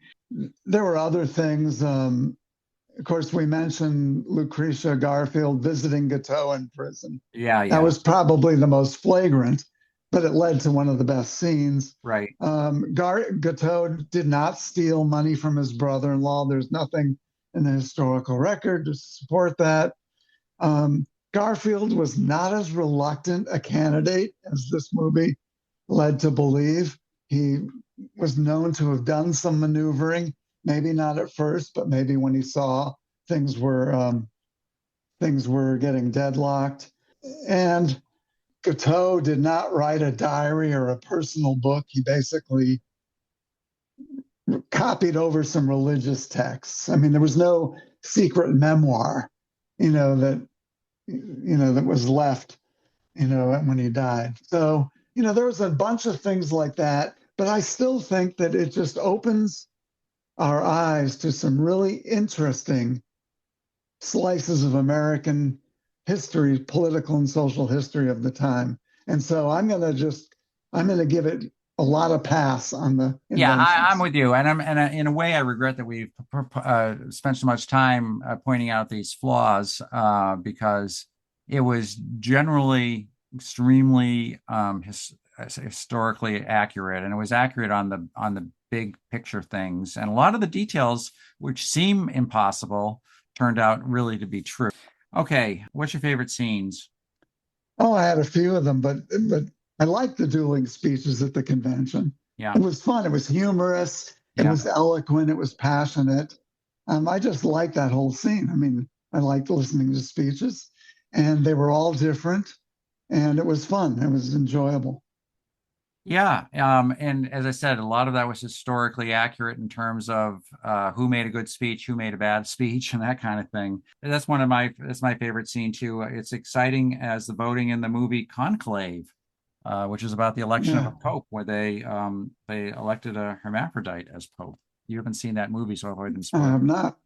There were other things. Of course, we mentioned Lucretia Garfield visiting Gateau in prison. Yeah, That yeah, was probably the most flagrant, but it led to one of the best scenes. right. Gateau did not steal money from his brother-in-law. There's nothing in the historical record to support that. Garfield was not as reluctant a candidate as this movie led to believe. He was known to have done some maneuvering, maybe not at first, but maybe when he saw things were things were getting deadlocked. And Gateau did not write a diary or a personal book. He basically copied over some religious texts. I mean, there was no secret memoir, that that was left, when he died. So, there was a bunch of things like that, but I still think that it just opens our eyes to some really interesting slices of American history, political and social history of the time. And so I'm going to give it a lot of pass on the Yeah, I'm inventions. with you, and in a way I regret that we've spent so much time pointing out these flaws because it was generally extremely historically accurate, and it was accurate on the big picture things, and a lot of the details which seem impossible turned out really to be true. Okay, what's your favorite scenes? Oh, I had a few of them, but I liked the dueling speeches at the convention. Yeah, It was fun. It was humorous. It yeah. was eloquent. It was passionate. I just liked that whole scene. I mean, I liked listening to speeches, and they were all different, and it was fun. It was enjoyable. Yeah, and as I said, a lot of that was historically accurate in terms of who made a good speech, who made a bad speech, and that kind of thing. That's my favorite scene too. It's exciting as the voting in the movie Conclave, which is about the election of a Yeah, pope, where they elected a hermaphrodite as pope. You haven't seen that movie, so I'll avoid I have spoilers. not.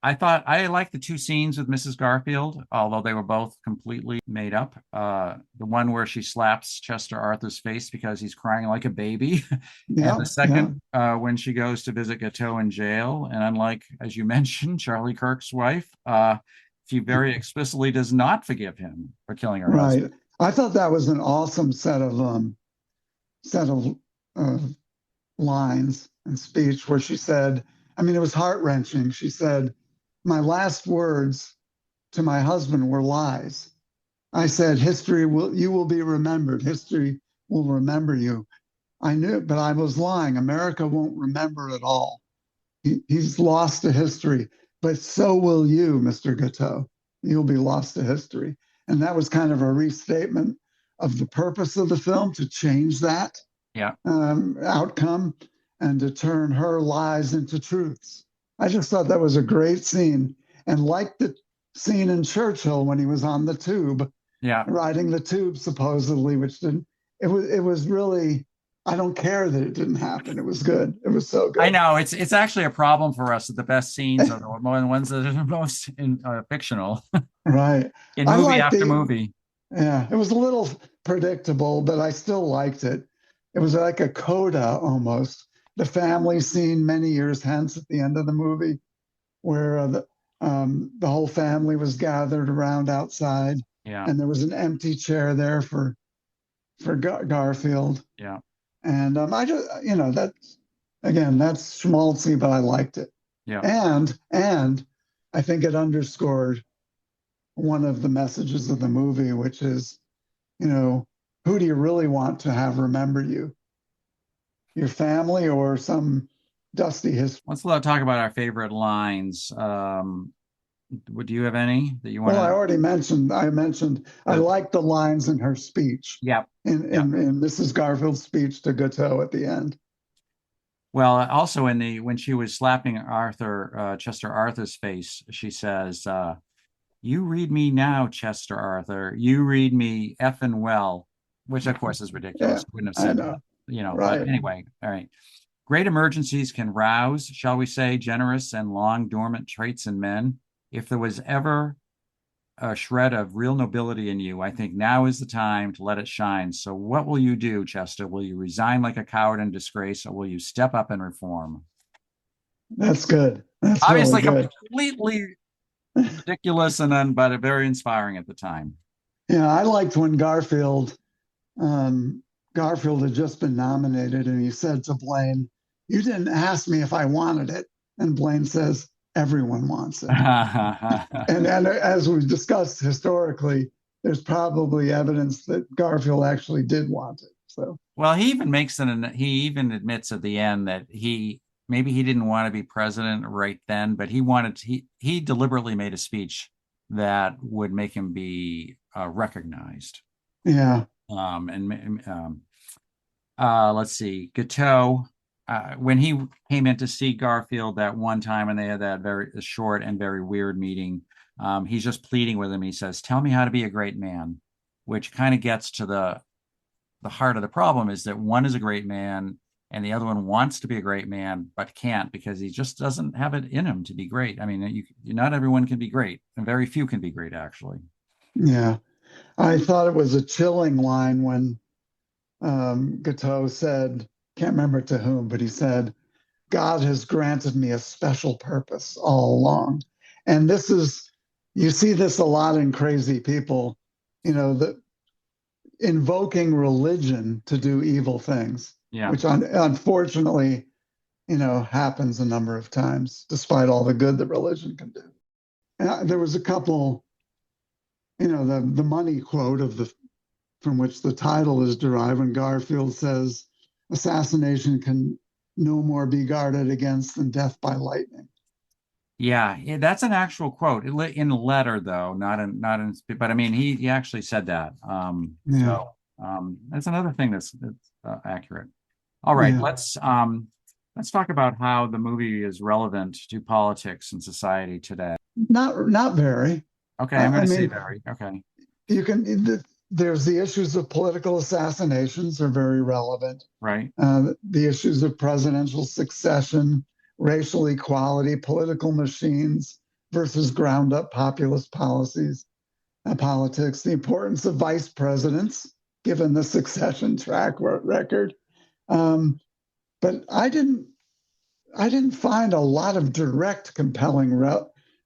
I thought I liked the two scenes with Mrs. Garfield, although they were both completely made up. The one where she slaps Chester Arthur's face because he's crying like a baby, and Yeah, the yeah, second when she goes to visit Gateau in jail. And unlike, as you mentioned, Charlie Kirk's wife, she very explicitly does not forgive him for killing her husband. right. I thought that was an awesome set of uh, lines and speech where she said, I mean, it was heart wrenching. She said, "My last words to my husband were lies. I said, you will be remembered. History will remember you. I knew it, but I was lying. America won't remember at all. He's lost to history, but so will you, Mr. Gateau. You'll be lost to history." And that was kind of a restatement of the purpose of the film to change that Yeah. outcome and to turn her lies into truths. I just thought that was a great scene. And like the scene in Churchill when he was on the tube, Yeah. riding the tube supposedly, which didn't, it was really, I don't care that it didn't happen. It was good. It was so I good. know it's actually a problem for us that the best scenes are the ones that are the most fictional Right. in I movie like after the, movie. yeah, it was a little predictable, but I still liked it. It was like a coda almost. The family scene many years hence at the end of the movie, where the whole family was gathered around outside, Yeah. and there was an empty chair there for Garfield. Yeah. And I just, that's again, that's schmaltzy, but I liked it. Yeah. And I think it underscored one of the messages of the movie, which is, you know, who do you really want to have remember you? Your family or some dusty history? Let's talk about our favorite lines. Do you have any that you want Well, I to? already mentioned I The, like the lines in her speech, yeah. Yeah. in Mrs. Garfield's speech to Gateau at the end. Well, also in the when she was slapping Chester Arthur's face, she says, "You read me now, Chester Arthur. You read me effing well," which of course is Yeah, ridiculous. I wouldn't have I said know. that, you know. But Right. anyway, all right. Great emergencies can rouse, shall we say, generous and long dormant traits in men. If there was ever a shred of real nobility in you, I think now is the time to let it shine. So, what will you do, Chester? Will you resign like a coward in disgrace, or will you step up and reform? That's good. That's really Obviously, good. completely ridiculous and then, but very inspiring at the time. Yeah, I liked when um, Garfield had just been nominated, and he said to Blaine, "You didn't ask me if I wanted it," and Blaine says, "Everyone wants it." And as we've discussed historically, there's probably evidence that Garfield actually did want it. So Well, he even makes it, he even admits at the end that maybe he didn't want to be president right then, but he deliberately made a speech that would make him be recognized. yeah, And let's see, Gateau, when he came in to see Garfield that one time, and they had that very short and very weird meeting, he's just pleading with him. He says, "Tell me how to be a great man," which kind of gets to the heart of the problem is that one is a great man and the other one wants to be a great man but can't because he just doesn't have it in him to be great. I mean, not everyone can be great, and very few can be great, actually. yeah. I thought it was a chilling line when Gateau said, can't remember to whom, but he said, "God has granted me a special purpose all along." And you see this a lot in crazy people, that invoking religion to do evil things, Yeah. which unfortunately, happens a number of times, despite all the good that religion can do. And there was a couple, the money quote from which the title is derived when Garfield says, "Assassination can no more be guarded against than death by lightning." Yeah, that's an actual quote in a letter, though, not in. But I mean, he actually said that. Yeah, That's another thing that's accurate. All right, yeah. let's talk about how the movie is relevant to politics and society today. Not very. Okay, I'm I going to say mean, very. Okay, you can. There's the issues of political assassinations are very relevant. right. The issues of presidential succession, racial equality, political machines versus ground up populist policies, politics, the importance of vice presidents, given the succession track record. Um, but I didn't find a lot of direct compelling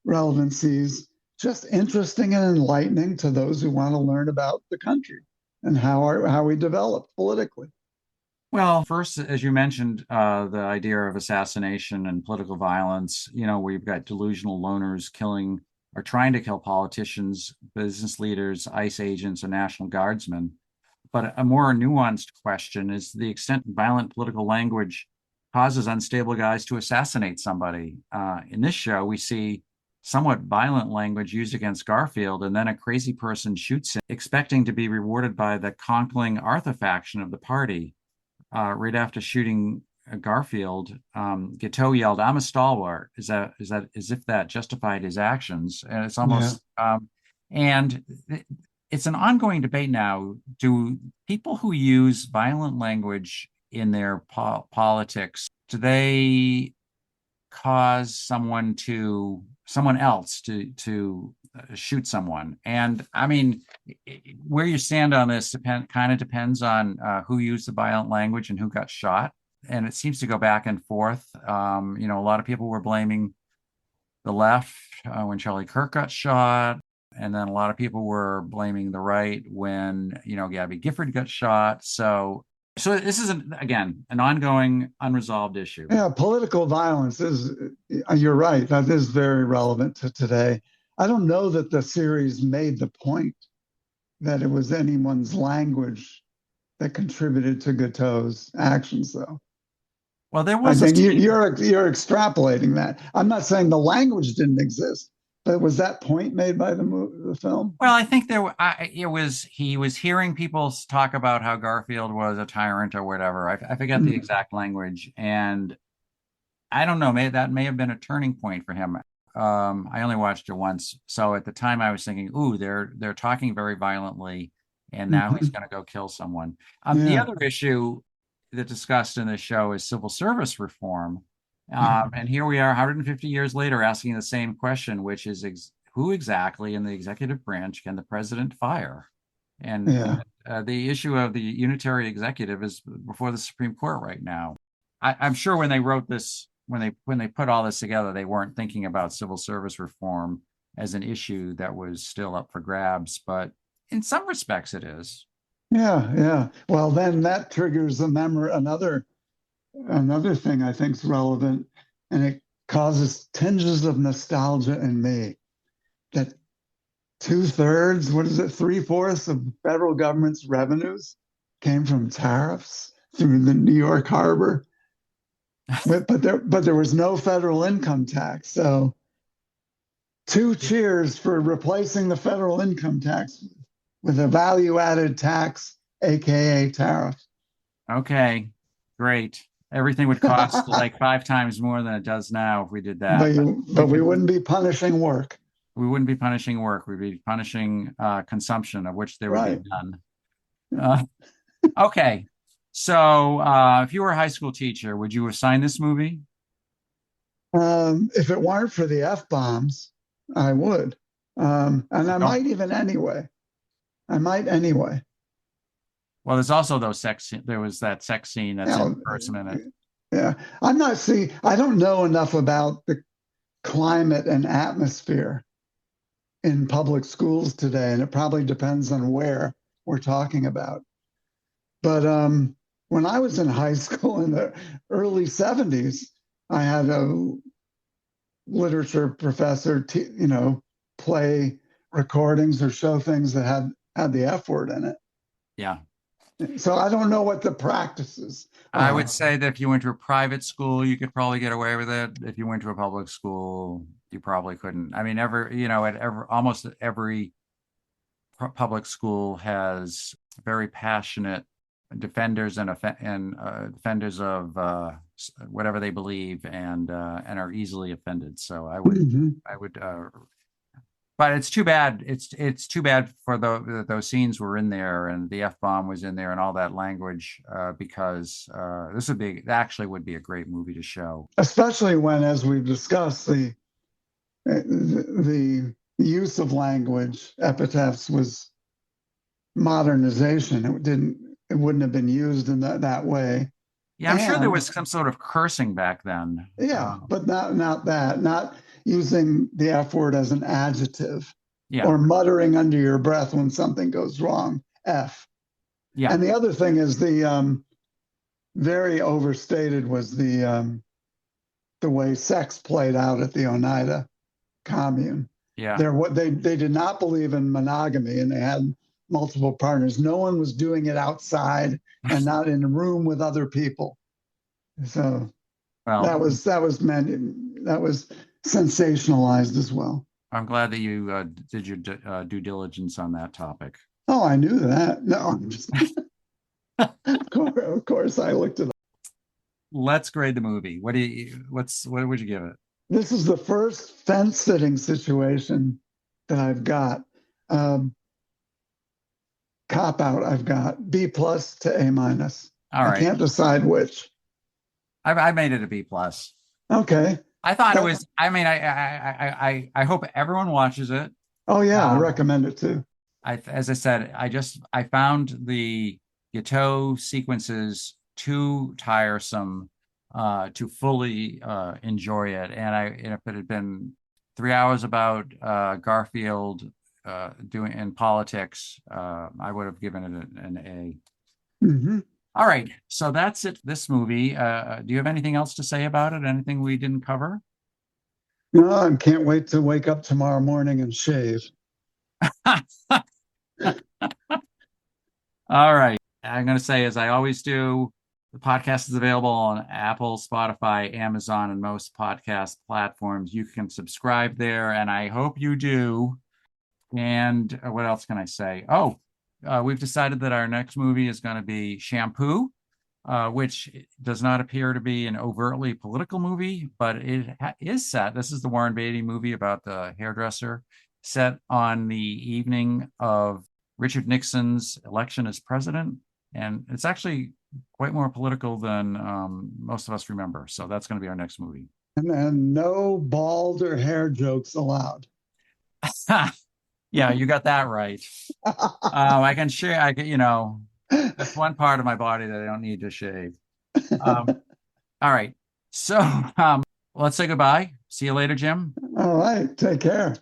relevancies, just interesting and enlightening to those who want to learn about the country and how we developed politically. Well, first, as you mentioned, the idea of assassination and political violence, we've got delusional loners killing or trying to kill politicians, business leaders, ICE agents, and National Guardsmen. But a more nuanced question is the extent violent political language causes unstable guys to assassinate somebody. In this show, we see somewhat violent language used against Garfield, and then a crazy person shoots him, expecting to be rewarded by the conquering Arthur faction of the party. Right after shooting Garfield, Guiteau yelled, "I'm a stalwart." Is that as if that justified his actions? And it's Yeah. almost and it's an ongoing debate now. Do people who use violent language in their politics, do they cause someone else to shoot someone? And I mean, where you stand on this kind of depends on who used the violent language and who got shot. And it seems to go back and forth. A lot of people were blaming the left when Charlie Kirk got shot. And then a lot of people were blaming the right when, Gabby Gifford got shot. So this is again an ongoing unresolved issue. Yeah, political violence is, you're right, that is very relevant to today. I don't know that the series made the point that it was anyone's language that contributed to Guiteau's actions, though. Well, there I was a think scene. you're extrapolating that. I'm not saying the language didn't exist, but was that point made by the film? Well, I think it was he was hearing people talk about how Garfield was a tyrant or whatever. I forget the Mm, exact language, and I don't know. That may have been a turning point for him. I only watched it once, so at the time I was thinking, "Ooh, they're talking very violently, and now he's mhm. going to go kill someone." The Yeah. other issue that discussed in this show is civil service reform, and here we are, 150 years later, asking the same question, which is who exactly in the executive branch can the president fire? Yeah. The issue of the unitary executive is before the Supreme Court right now. I'm sure when they wrote this, when they put all this together, they weren't thinking about civil service reform as an issue that was still up for grabs, but in some respects it is. Yeah, yeah. Well, then that triggers a memory, another thing I think is relevant, and it causes tinges of nostalgia in me that two-thirds, what is it, three-fourths of the federal government's revenues came from tariffs through the New York harbor. But there was no federal income tax. So two cheers for replacing the federal income tax with a value-added tax, aka tariff. Okay, great. Everything would cost like 5 times more than it does now if we did but that. But you, we but we could, wouldn't be punishing work. we wouldn't be punishing work. We'd be punishing consumption, of which there would be Right. none. Uh, okay. So, if you were a high school teacher, would you assign this movie? If it weren't for the F bombs, I would. And I Don't. might even anyway. I might anyway. Well, there's also those sex. There was that sex scene that's in Now, the first minute. yeah, I don't know enough about the climate and atmosphere in public schools today, and it probably depends on where we're talking about. But when I was in high school in the early 70s, I had a literature professor, play recordings or show things that had the F word in it. Yeah. So I don't know what the practices I would are. say that if you went to a private school, you could probably get away with it. If you went to a public school, you probably couldn't. I mean, almost every public school has very passionate defenders and defenders of whatever they believe and are easily offended. So Mhm. I would but it's too bad. It's too bad for those scenes were in there and the F bomb was in there and all that language because this would be actually would be a great movie to show. Especially when, as we've discussed, the use of language epitaphs was modernization. It wouldn't have been used in that way. Yeah, I'm sure there And was some sort of cursing back then. yeah, but not using the F word as an adjective Yeah, or muttering under your breath when something goes wrong. F. yeah, And the other thing is the very overstated was the way sex played out at the Oneida commune. yeah. They did not believe in monogamy, and they had multiple partners. No one was doing it outside and not in a room with other people. So Well, that was sensationalized as well. I'm glad that you did your due diligence on that topic. Oh, I knew that. No, I'm just of course I looked it up. Let's grade the movie. What would you give it? This is the first fence sitting situation that I've got. Um, Cop out. I've got B plus to A minus. All I right. can't decide which. I made it a B plus. Okay. I thought it That, was. I mean, I hope everyone watches it. oh yeah, I Um, recommend it too. as I said, I found the Ghetto sequences too tiresome to fully enjoy it. And if it had been 3 hours about Garfield doing in politics, I would have given it an A. Hmm. All right, so that's it. This movie. Do you have anything else to say about it? Anything we didn't cover? No, I can't wait to wake up tomorrow morning and shave. All right. I'm going to say, as I always do, the podcast is available on Apple, Spotify, Amazon, and most podcast platforms. You can subscribe there, and I hope you do. And what else can I say? Oh, we've decided that our next movie is going to be Shampoo, which does not appear to be an overtly political movie, but it is set. This is the Warren Beatty movie about the hairdresser, set on the evening of Richard Nixon's election as president. And it's actually quite more political than most of us remember. So that's going to be our next movie. And no bald or hair jokes allowed. Yeah, you got that right. I can share. I can, that's one part of my body that I don't need to shave. Um, all right. So let's say goodbye. See you later, Jim. All right. Take care.